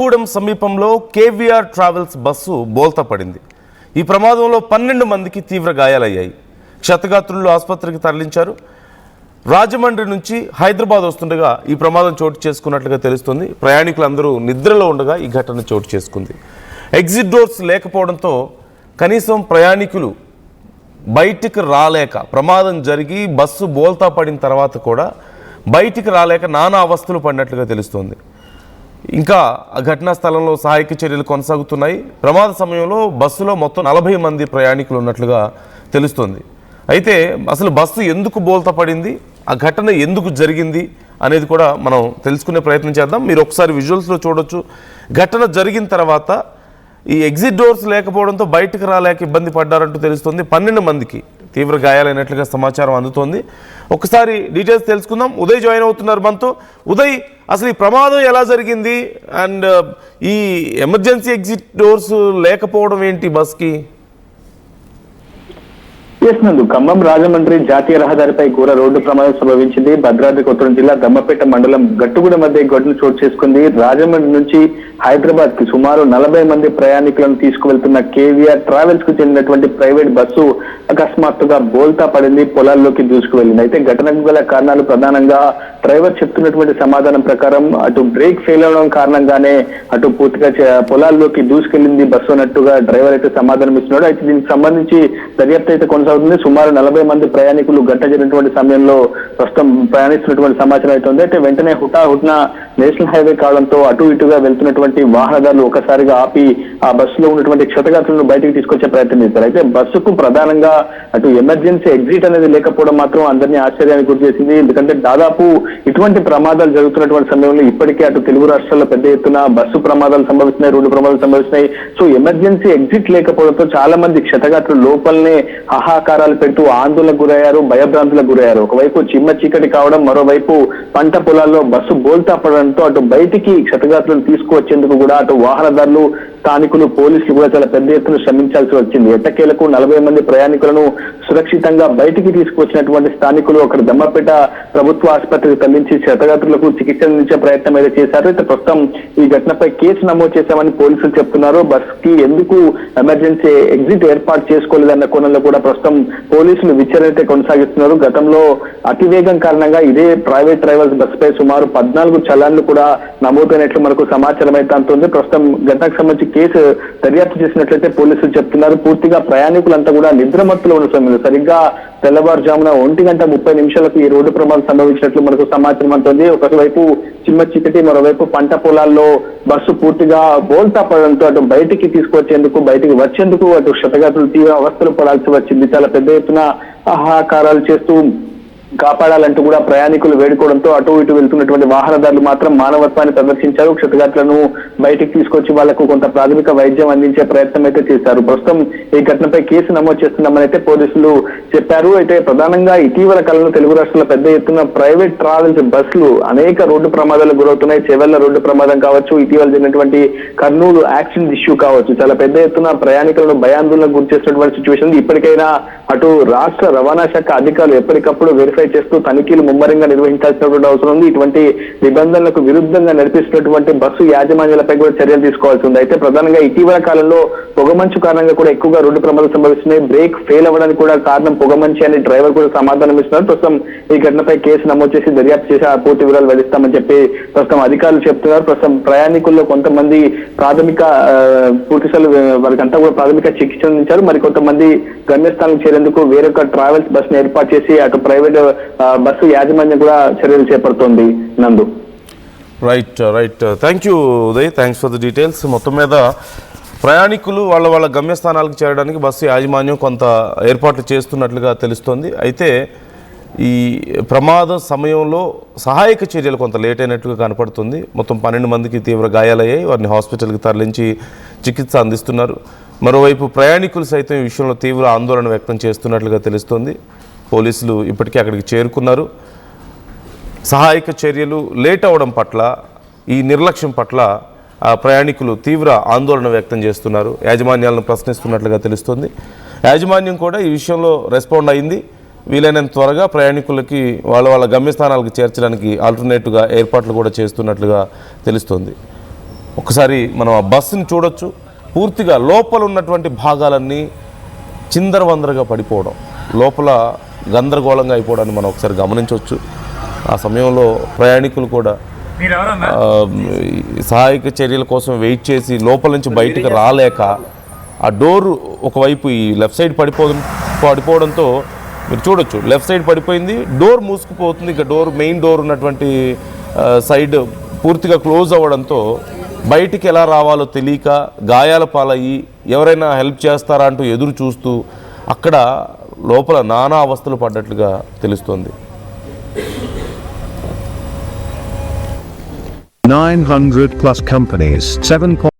గూడెం సమీపంలో KVR travels bus బోల్తా పడింది. ఈ ప్రమాదంలో 12 మందికి తీవ్ర గాయాలయ్యాయి. క్షతగాత్రులు ఆసుపత్రికి తరలించారు. రాజమండ్రి నుంచి హైదరాబాద్ వస్తుండగా ఈ ప్రమాదం చోటు చేసుకున్నట్లుగా తెలుస్తుంది. ప్రయాణికులందరూ నిద్రలో ఉండగా ఈ ఘటన చోటు చేసుకుంది. ఎగ్జిట్ డోర్స్ లేకపోవడంతో కనీసం ప్రయాణికులు బయటికి రాలేక, ప్రమాదం జరిగి బస్సు బోల్తా పడిన తర్వాత కూడా బయటికి రాలేక నానా అవస్థలు పడినట్లుగా తెలుస్తోంది. ఇంకా ఘటనా స్థలంలో సహాయక చర్యలు కొనసాగుతున్నాయి. ప్రమాద సమయంలో బస్సులో మొత్తం 40 మంది ప్రయాణికులు ఉన్నట్లుగా తెలుస్తోంది. అయితే అసలు బస్సు ఎందుకు బోల్తా పడింది, ఆ ఘటన ఎందుకు జరిగింది అనేది కూడా మనం తెలుసుకునే ప్రయత్నం చేద్దాం. మీరు ఒకసారి విజువల్స్లో చూడొచ్చు. ఘటన జరిగిన తర్వాత ఈ ఎగ్జిట్ డోర్స్ లేకపోవడంతో బయటకు రాలేక ఇబ్బంది పడ్డారంటూ తెలుస్తుంది. 12 మందికి తీవ్ర గాయాలైనట్లుగా సమాచారం అందుతోంది. ఒకసారి డీటెయిల్స్ తెలుసుకుందాం. ఉదయ్ జాయిన్ అవుతున్నారు మనతో. ఉదయ్, అసలు ఈ ప్రమాదం ఎలా జరిగింది అండ్ ఈ ఎమర్జెన్సీ ఎగ్జిట్ డోర్స్ లేకపోవడం ఏంటి బస్కి? నందు ఖమ్మం రాజమండ్రి జాతీయ రహదారిపై ఘోర రోడ్డు ప్రమాదం సంభవించింది. భద్రాద్రి కొత్తగూడెం జిల్లా దమ్మపేట మండలం గట్టుగూడ మధ్య ఘటన చోటు చేసుకుంది. రాజమండ్రి నుంచి హైదరాబాద్ కి సుమారు 40 మంది ప్రయాణికులను తీసుకువెళ్తున్న కేవీఆర్ ట్రావెల్స్ కు చెందినటువంటి ప్రైవేట్ బస్సు అకస్మాత్తుగా బోల్తా పడింది, పొలాల్లోకి దూసుకువెళ్ళింది. అయితే ఘటనకు గల కారణాలు ప్రధానంగా డ్రైవర్ చెప్తున్నటువంటి సమాధానం ప్రకారం అటు బ్రేక్ ఫెయిల్ అవడం కారణంగానే అటు పూర్తిగా పొలాల్లోకి దూసుకెళ్లింది బస్సు అన్నట్టుగా డ్రైవర్ అయితే సమాధానం ఇస్తున్నాడు. అయితే దీనికి సంబంధించి దర్యాప్తు అయితే కొనసాగుతుంది. సుమారు 40 మంది ప్రయాణికులు ఘటన జరిగినటువంటి సమయంలో ప్రస్తుతం ప్రయాణిస్తున్నటువంటి సమాచారం అయితే ఉంది. అయితే వెంటనే హుటాహుటిన నేషనల్ హైవే కావడంతో అటు ఇటుగా వెళ్తున్నటువంటి వాహనదారులు ఒకసారిగా ఆపి ఆ బస్సులో ఉన్నటువంటి క్షతగాత్రులను బయటికి తీసుకొచ్చే ప్రయత్నం చేశారు. అయితే బస్సుకు ప్రధానంగా అటు ఎమర్జెన్సీ ఎగ్జిట్ అనేది లేకపోవడం మాత్రం అందరినీ ఆశ్చర్యానికి గురి చేసింది. ఎందుకంటే దాదాపు ఇటువంటి ప్రమాదాలు జరుగుతున్నటువంటి సమయంలో ఇప్పటికే అటు తెలుగు రాష్ట్రాల్లో పెద్ద ఎత్తున బస్సు ప్రమాదాలు సంభవిస్తున్నాయి, రోడ్డు ప్రమాదాలు సంభవిస్తున్నాయి. సో ఎమర్జెన్సీ ఎగ్జిట్ లేకపోవడంతో చాలా మంది క్షతగాత్రులు లోపలనే హాహాకారాలు పెడుతూ ఆందోళనకు గురయ్యారు, భయభ్రాంతులకు గురయ్యారు. ఒకవైపు చిమ్మ చీకటి కావడం, మరోవైపు పంట పొలాల్లో బస్సు బోల్తా పడడంతో అటు బయటికి క్షతగాత్రులను తీసుకువచ్చేందుకు కూడా అటు వాహనదారులు, స్థానికులు, పోలీసులు కూడా చాలా పెద్ద ఎత్తున శ్రమించాల్సి వచ్చింది. ఎట్టకేలకు 40 మంది ప్రయాణికులను సురక్షితంగా బయటికి తీసుకువచ్చినటువంటి స్థానికులు అక్కడ దమ్మపేట ప్రభుత్వ ఆసుపత్రికి తరలించి క్షతగాత్రులకు చికిత్స అందించే ప్రయత్నం అయితే చేశారు. అయితే ప్రస్తుతం ఈ ఘటనపై కేసు నమోదు చేశామని పోలీసులు చెప్తున్నారు. బస్ కి ఎందుకు ఎమర్జెన్సీ ఎగ్జిట్ ఏర్పాటు చేసుకోలేదన్న కోణంలో కూడా ప్రస్తుతం పోలీసులు విచారణ అయితే కొనసాగిస్తున్నారు. గతంలో అతివేగం కారణంగా ఇదే ప్రైవేట్ ట్రావెల్స్ బస్ పై సుమారు 14 చలాన్లు కూడా నమోదైనట్లు మనకు సమాచారం అయితే అందుతుంది. ప్రస్తుతం ఘటనకు సంబంధించి కేసు దర్యాప్తు చేసినట్లయితే పోలీసులు చెప్తున్నారు. పూర్తిగా ప్రయాణికులంతా కూడా నిద్రమత్తులో ఉన్న సమయంలో సరిగ్గా తెల్లవారుజామున 1:30 ఈ రోడ్డు ప్రమాదం సంభవించినట్లు మనకు సమాచారం అందుతుంది. ఒకవైపు చిమ్మ చీకటి, మరోవైపు పంట పొలాల్లో బస్సు పూర్తిగా బోల్తా పడడంతో అటు బయటికి బయటికి వచ్చేందుకు అటు క్షతగాత్రులు తీవ్ర అవస్థలు పడాల్సి వచ్చింది. చాలా పెద్ద ఎత్తున ఆహాకారాలు చేస్తూ కాపాడాలంటూ కూడా ప్రయాణికులు వేడుకోవడంతో అటు ఇటు వెళ్తున్నటువంటి వాహనదారులు మాత్రం మానవత్వాన్ని ప్రదర్శించారు. క్షతగాత్రులను బయటికి తీసుకొచ్చి వాళ్లకు కొంత ప్రాథమిక వైద్యం అందించే ప్రయత్నం అయితే చేశారు. ప్రస్తుతం ఈ ఘటనపై కేసు నమోదు చేస్తున్నామని అయితే పోలీసులు చెప్పారు. అయితే ప్రధానంగా ఇటీవల కాలంలో తెలుగు రాష్ట్రాల్లో పెద్ద ఎత్తున ప్రైవేట్ ట్రావెల్స్ బస్సులు అనేక రోడ్డు ప్రమాదాలకు గురవుతున్నాయి. చెవెళ్ల రోడ్డు ప్రమాదం కావచ్చు, ఇటీవల జరిగినటువంటి కర్నూలు యాక్సిడెంట్ ఇష్యూ కావచ్చు, చాలా పెద్ద ఎత్తున ప్రయాణికులను భయాందోళనకు గురి చేసినటువంటి సిచ్యువేషన్. ఇప్పటికైనా అటు రాష్ట్ర రవాణా శాఖ అధికారులు ఎప్పటికప్పుడు వెరిఫై చేస్తూ తనిఖీలు ముమ్మరంగా నిర్వహించాల్సినటువంటి అవసరం ఉంది. ఇటువంటి నిబంధనలకు విరుద్ధంగా నడిపిస్తున్నటువంటి బస్సు యాజమాన్యాలపై కూడా చర్యలు తీసుకోవాల్సి ఉంది. అయితే ప్రధానంగా ఇటీవల కాలంలో పొగమంచు కారణంగా కూడా ఎక్కువగా రోడ్డు ప్రమాదాలు సంభవిస్తున్నాయి. బ్రేక్ ఫెయిల్ అవ్వడానికి కూడా కారణం పొగమంచి అని డ్రైవర్ కూడా సమాధానం ఇస్తున్నారు. ప్రస్తుతం ఈ ఘటనపై కేసు నమోదు చేసి దర్యాప్తు చేసి ఆ పూర్తి వివరాలు వెళ్తామని చెప్పి ప్రస్తుతం అధికారులు చెప్తున్నారు. ప్రస్తుతం ప్రయాణికుల్లో కొంతమంది ప్రాథమిక పూర్తిస్థాయి వారికంతా కూడా ప్రాథమిక చికిత్స అందించారు. మరి కొంతమంది గమ్యస్థానం చేరేందుకు వేరొక ట్రావెల్స్ బస్ ని ఏర్పాటు చేసి అటు ప్రైవేట్ బస్సు యాజమాన్యం కూడా చర్యలు చేపడుతోంది. నందు, right. Thank you Uday, thanks for the details. మొత్తం మీద ప్రయాణికులు వాళ్ళ గమ్యస్థానాలకు చేరడానికి బస్సు యాజమాన్యం కొంత ఏర్పాట్లు చేస్తున్నట్లుగా తెలుస్తోంది. అయితే ఈ ప్రమాద సమయంలో సహాయక చర్యలు కొంత లేట్ అయినట్టుగా కనపడుతుంది. మొత్తం 12 మందికి తీవ్ర గాయాలయ్యాయి. వారిని హాస్పిటల్కి తరలించి చికిత్స అందిస్తున్నారు. మరోవైపు ప్రయాణికులు సైతం ఈ విషయంలో తీవ్ర ఆందోళన వ్యక్తం చేస్తున్నట్లుగా తెలుస్తోంది. పోలీసులు ఇప్పటికే అక్కడికి చేరుకున్నారు. సహాయక చర్యలు లేట్ అవడం పట్ల, ఈ నిర్లక్ష్యం పట్ల ప్రయాణికులు తీవ్ర ఆందోళన వ్యక్తం చేస్తున్నారు. యాజమాన్యాలను ప్రశ్నిస్తున్నట్లుగా తెలుస్తుంది. యాజమాన్యం కూడా ఈ విషయంలో రెస్పాండ్ అయింది. వీలైనంత త్వరగా ప్రయాణికులకి వాళ్ళ గమ్యస్థానాలకు చేర్చడానికి ఆల్టర్నేటివ్గా ఏర్పాట్లు కూడా చేస్తున్నట్లుగా తెలుస్తుంది. ఒకసారి మనం ఆ బస్సుని చూడొచ్చు. పూర్తిగా లోపల ఉన్నటువంటి భాగాలన్నీ చిందరవందరగా పడిపోవడం, లోపల గందరగోళంగా అయిపోవడాన్ని మనం ఒకసారి గమనించవచ్చు. ఆ సమయంలో ప్రయాణికులు కూడా సహాయక చర్యల కోసం వెయిట్ చేసి లోపల నుంచి బయటికి రాలేక ఆ డోరు ఒకవైపు ఈ లెఫ్ట్ సైడ్ పడిపోవడంతో మీరు చూడొచ్చు, లెఫ్ట్ సైడ్ పడిపోయింది, డోర్ మూసుకుపోతుంది. ఇక మెయిన్ డోర్ ఉన్నటువంటి సైడ్ పూర్తిగా క్లోజ్ అవ్వడంతో బయటికి ఎలా రావాలో తెలియక గాయాల పాలయ్యి ఎవరైనా హెల్ప్ చేస్తారా అంటూ ఎదురు చూస్తూ అక్కడ లోపల నానా అవస్థలు పడ్డట్లుగా తెలుస్తోంది. 900 plus companies, 7